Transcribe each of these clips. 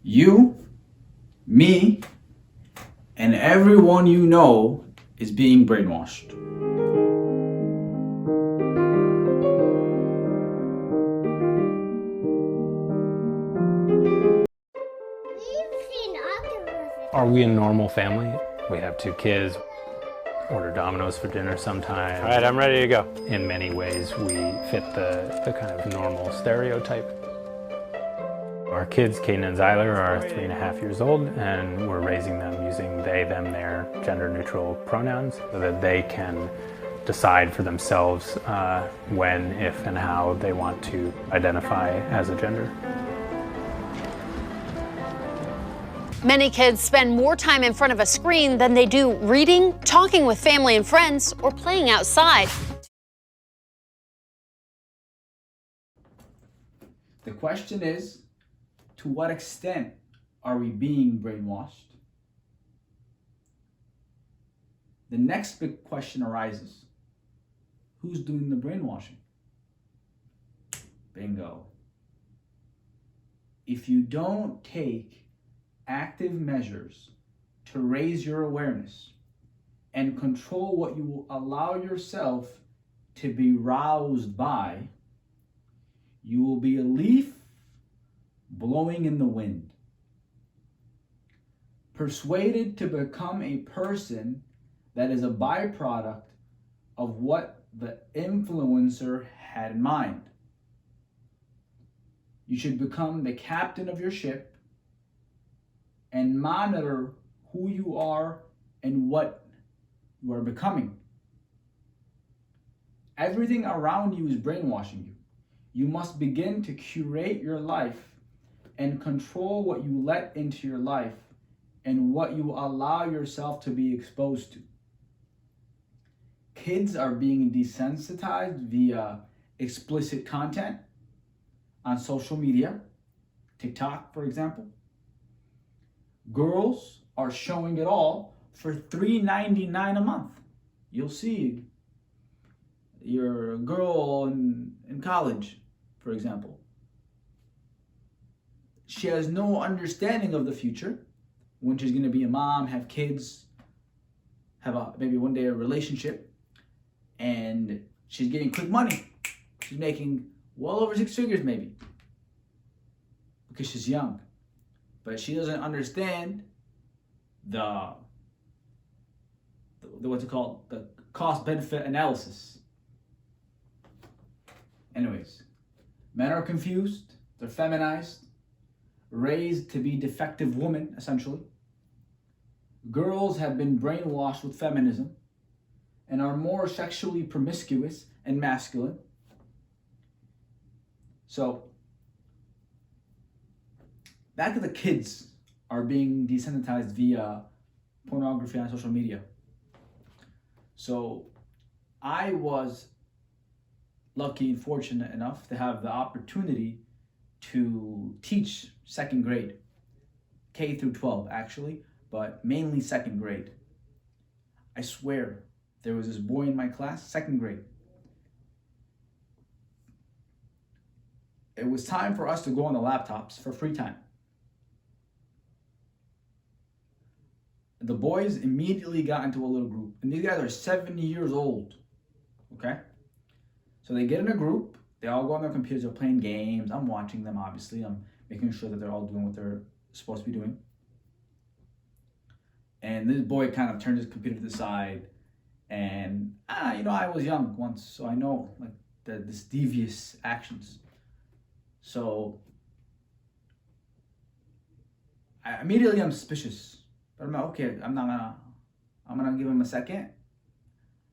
You, me, and everyone you know is being brainwashed. Are we a normal family? We have 2 kids, order Domino's for dinner sometimes. All right, I'm ready to go. In many ways, we fit the kind of normal stereotype. Our kids, Caden and Zyler, are 3.5 years old, and we're raising them using they, them, their gender-neutral pronouns so that they can decide for themselves when, if, and how they want to identify as a gender. Many kids spend more time in front of a screen than they do reading, talking with family and friends, or playing outside. The question is, to what extent are we being brainwashed? The next big question arises. Who's doing the brainwashing? Bingo. If you don't take active measures to raise your awareness and control what you will allow yourself to be roused by, you will be a leaf blowing in the wind, persuaded to become a person that is a byproduct of what the influencer had in mind. You should become the captain of your ship and monitor who you are and what you are becoming. Everything around you is brainwashing you. You must begin to curate your life and control what you let into your life and what you allow yourself to be exposed to. Kids are being desensitized via explicit content on social media, TikTok, for example. Girls are showing it all for $3.99 a month. You'll see your girl in college, for example. She has no understanding of the future, when she's going to be a mom, have kids, have maybe one day a relationship, and she's getting quick money. She's making well over 6 figures maybe, because she's young. But she doesn't understand the what's it called? The cost-benefit analysis. Anyways, men are confused, they're feminized, raised to be defective women, essentially. Girls have been brainwashed with feminism and are more sexually promiscuous and masculine. So, back to the kids are being desensitized via pornography on social media. So I was lucky and fortunate enough to have the opportunity to teach 2nd grade, K through 12 actually, but mainly 2nd grade. I swear, there was this boy in my class, 2nd grade. It was time for us to go on the laptops for free time. The boys immediately got into a little group. And these guys are 70 years old. Okay? So they get in a group. They all go on their computers. They're playing games. I'm watching them, obviously. I'm making sure that they're all doing what they're supposed to be doing. And this boy kind of turned his computer to the side. And, I was young once. So I know, this devious actions. So, immediately I'm suspicious. But I'm like, okay, I'm gonna give him a second.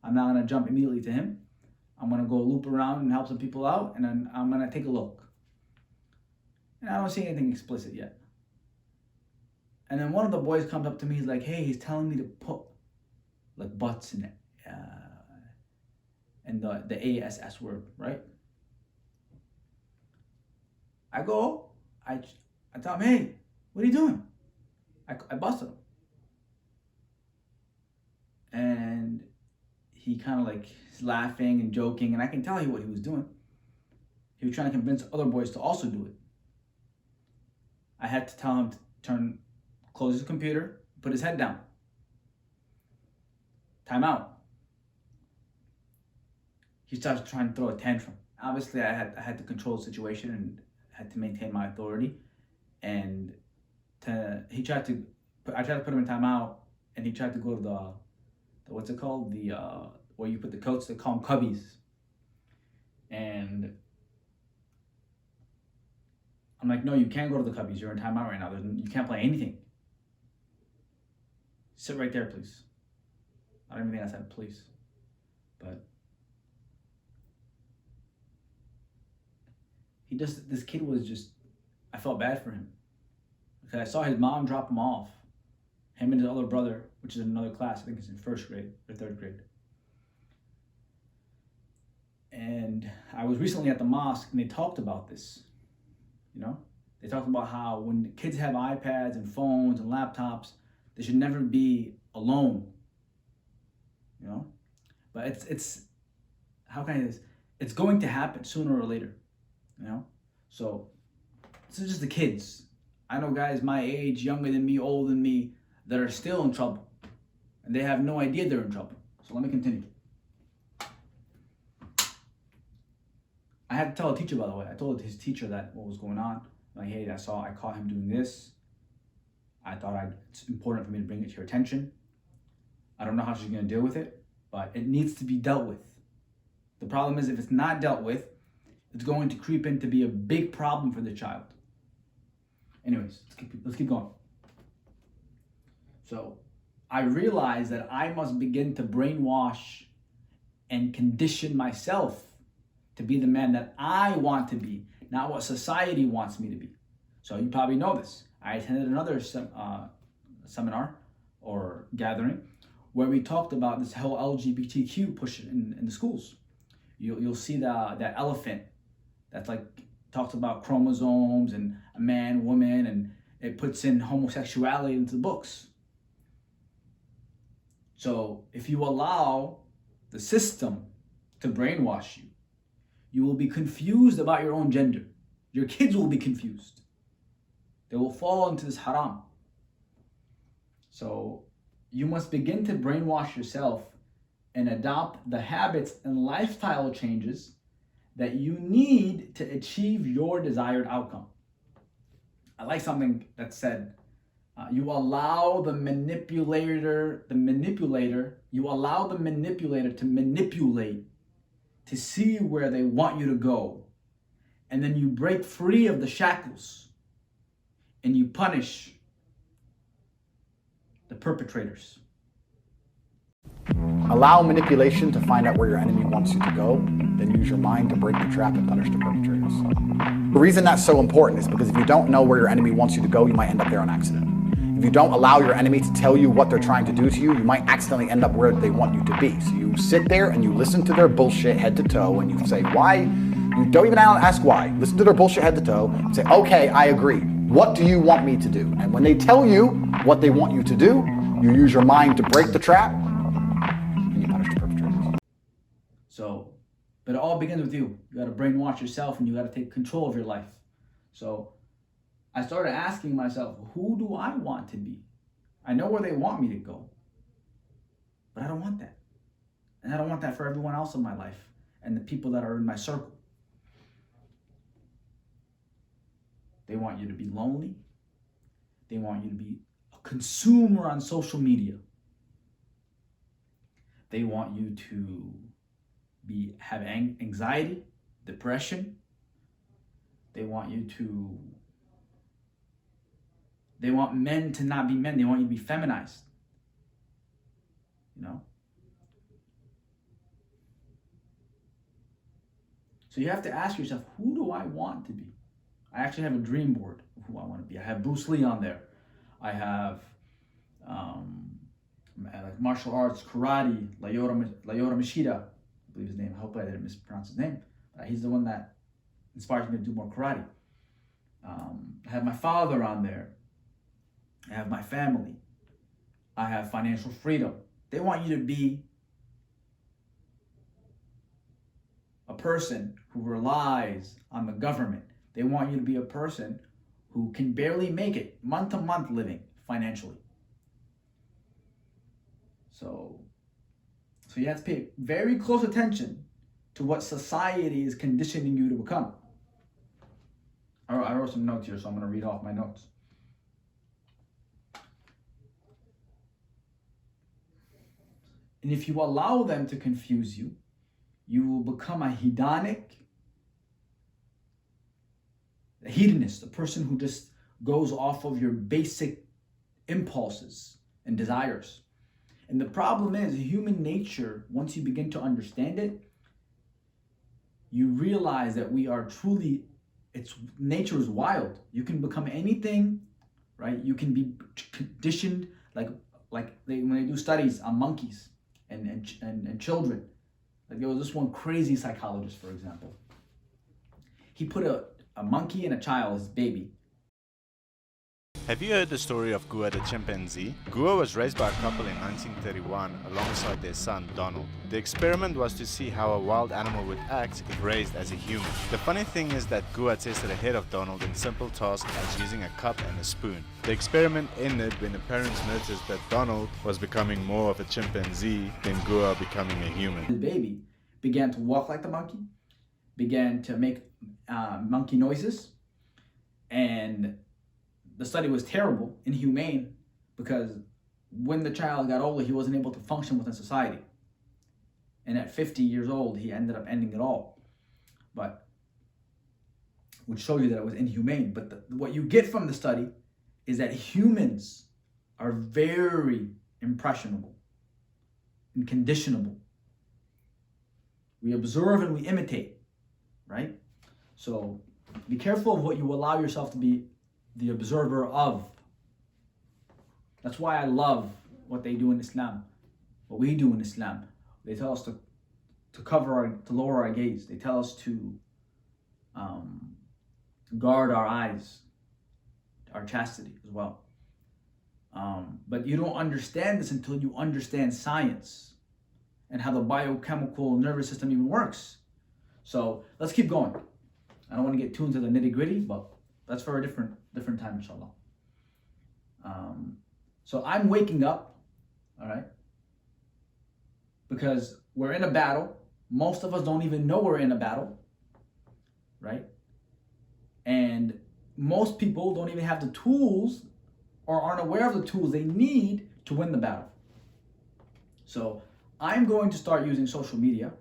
I'm not gonna jump immediately to him. I'm gonna go loop around and help some people out, and then I'm gonna take a look. And I don't see anything explicit yet. And then one of the boys comes up to me, he's like, hey, he's telling me to put butts in it. And the ASS word, right? I tell him, hey, what are you doing? I busted him. And he kind of is laughing and joking, and I can tell what he was doing. He was trying to convince other boys to also do it. I had to tell him to close his computer, put his head down. Time out. He starts trying to throw a tantrum. Obviously, I had to control the situation and had to maintain my authority. And I tried to put him in timeout, and he tried to go to the what's it called, where you put the coats. They call them cubbies. And I'm like, no, you can't go to the cubbies. You're in timeout right now. You can't play anything. Sit right there, please. I don't even think I said please, but this kid was just, I felt bad for him. Because I saw his mom drop him off. Him and his other brother, which is in another class. I think it's in first grade or third grade. And I was recently at the mosque and they talked about this. You know? They talked about how when kids have iPads and phones and laptops, they should never be alone. You know? But it's how can I say this? It's going to happen sooner or later. You know? So this is just the kids. I know guys my age, younger than me, older than me, that are still in trouble. And they have no idea they're in trouble. So let me continue. I had to tell a teacher, by the way. I told his teacher that what was going on. Like, hey, I caught him doing this. I thought it's important for me to bring it to your attention. I don't know how she's going to deal with it, but it needs to be dealt with. The problem is if it's not dealt with, it's going to creep in to be a big problem for the child. Anyways, let's keep going. So I realized that I must begin to brainwash and condition myself to be the man that I want to be, not what society wants me to be. So you probably know this. I attended another seminar or gathering where we talked about this whole LGBTQ push in the schools. You'll see that elephant that's like talks about chromosomes and a man, woman, and it puts in homosexuality into the books. So if you allow the system to brainwash you, you will be confused about your own gender. Your kids will be confused. They will fall into this haram. So you must begin to brainwash yourself and adopt the habits and lifestyle changes that you need to achieve your desired outcome. I like something that said, you allow the manipulator to manipulate to see where they want you to go. And then you break free of the shackles and you punish the perpetrators. Allow manipulation to find out where your enemy wants you to go, then use your mind to break the trap and punish the perpetrators. The reason that's so important is because if you don't know where your enemy wants you to go, you might end up there on accident. If you don't allow your enemy to tell you what they're trying to do to you, you might accidentally end up where they want you to be. So you sit there and you listen to their bullshit head to toe and you say, why? You don't even ask why. Listen to their bullshit head to toe and say, okay, I agree. What do you want me to do? And when they tell you what they want you to do, you use your mind to break the trap and you punish the perpetrators. So, but it all begins with you. You got to brainwash yourself and you got to take control of your life. So I started asking myself, who do I want to be? I know where they want me to go, but I don't want that. And I don't want that for everyone else in my life and the people that are in my circle. They want you to be lonely. They want you to be a consumer on social media. They want you to have anxiety, depression. They want men to not be men. They want you to be feminized. You know? So you have to ask yourself, who do I want to be? I actually have a dream board of who I want to be. I have Bruce Lee on there. I have like martial arts, karate, Lyoto Machida, I believe his name. I hope I didn't mispronounce his name. He's the one that inspires me to do more karate. I have my father on there. I have my family. I have financial freedom. They want you to be a person who relies on the government. They want you to be a person who can barely make it month to month living financially. So you have to pay very close attention to what society is conditioning you to become. I wrote some notes here, so I'm going to read off my notes. And if you allow them to confuse you, you will become a hedonist, a person who just goes off of your basic impulses and desires. And the problem is, human nature, once you begin to understand it, you realize that we are truly, nature is wild. You can become anything, right? You can be conditioned when they do studies on monkeys and children. Like there was this one crazy psychologist, for example. He put a monkey and a child as baby. Have you heard the story of Gua the chimpanzee? Gua was raised by a couple in 1931 alongside their son Donald. The experiment was to see how a wild animal would act if raised as a human. The funny thing is that Gua tested ahead of Donald in simple tasks as using a cup and a spoon. The experiment ended when the parents noticed that Donald was becoming more of a chimpanzee than Gua becoming a human. The baby began to walk like the monkey, began to make monkey noises, and the study was terrible, inhumane, because when the child got older, he wasn't able to function within society. And at 50 years old, he ended up ending it all. But, which showed you that it was inhumane. But what you get from the study is that humans are very impressionable and conditionable. We observe and we imitate, right? So be careful of what you allow yourself to be the observer of. That's why I love what they do in Islam, what we do in Islam. They tell us to lower our gaze. They tell us to guard our eyes, our chastity as well. But you don't understand this until you understand science and how the biochemical nervous system even works. So let's keep going. I don't want to get too into the nitty-gritty, but that's for a different time, inshallah. So I'm waking up, all right, because we're in a battle. Most of us don't even know we're in a battle, right? And most people don't even have the tools or aren't aware of the tools they need to win the battle. So I'm going to start using social media,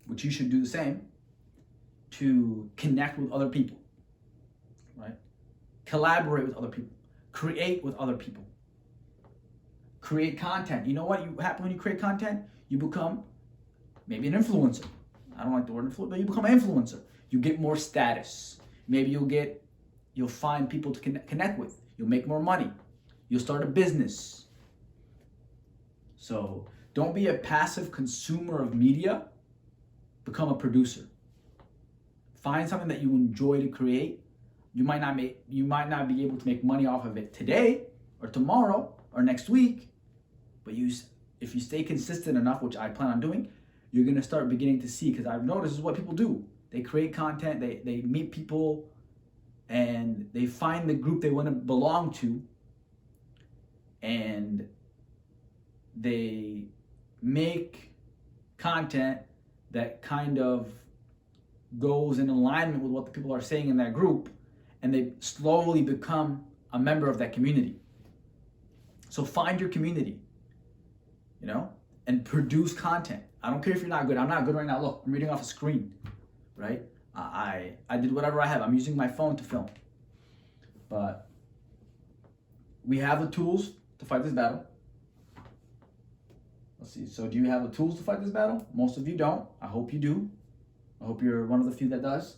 which you should do the same, to connect with other people, right? Collaborate with other people, create with other people, create content. You know what happens when you create content? You become maybe an influencer. I don't like the word influencer, but you become an influencer. You get more status. Maybe you'll find people to connect with. You'll make more money. You'll start a business. So don't be a passive consumer of media. Become a producer. Find something that you enjoy to create. You might not be able to make money off of it today or tomorrow or next week, but if you stay consistent enough, which I plan on doing, you're gonna start beginning to see, because I've noticed this is what people do. They create content, they meet people, and they find the group they want to belong to, and they make content that kind of goes in alignment with what the people are saying in that group, and they slowly become a member of that community. So find your community, and produce content. I don't care if you're not good. I'm not good right now. Look, I'm reading off a screen, right? I did whatever I have. I'm using my phone to film. But we have the tools to fight this battle. Let's see. So do you have the tools to fight this battle? Most of you don't. I hope you do. I hope you're one of the few that does.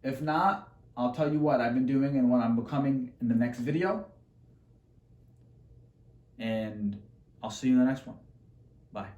If not, I'll tell you what I've been doing and what I'm becoming in the next video. And I'll see you in the next one. Bye.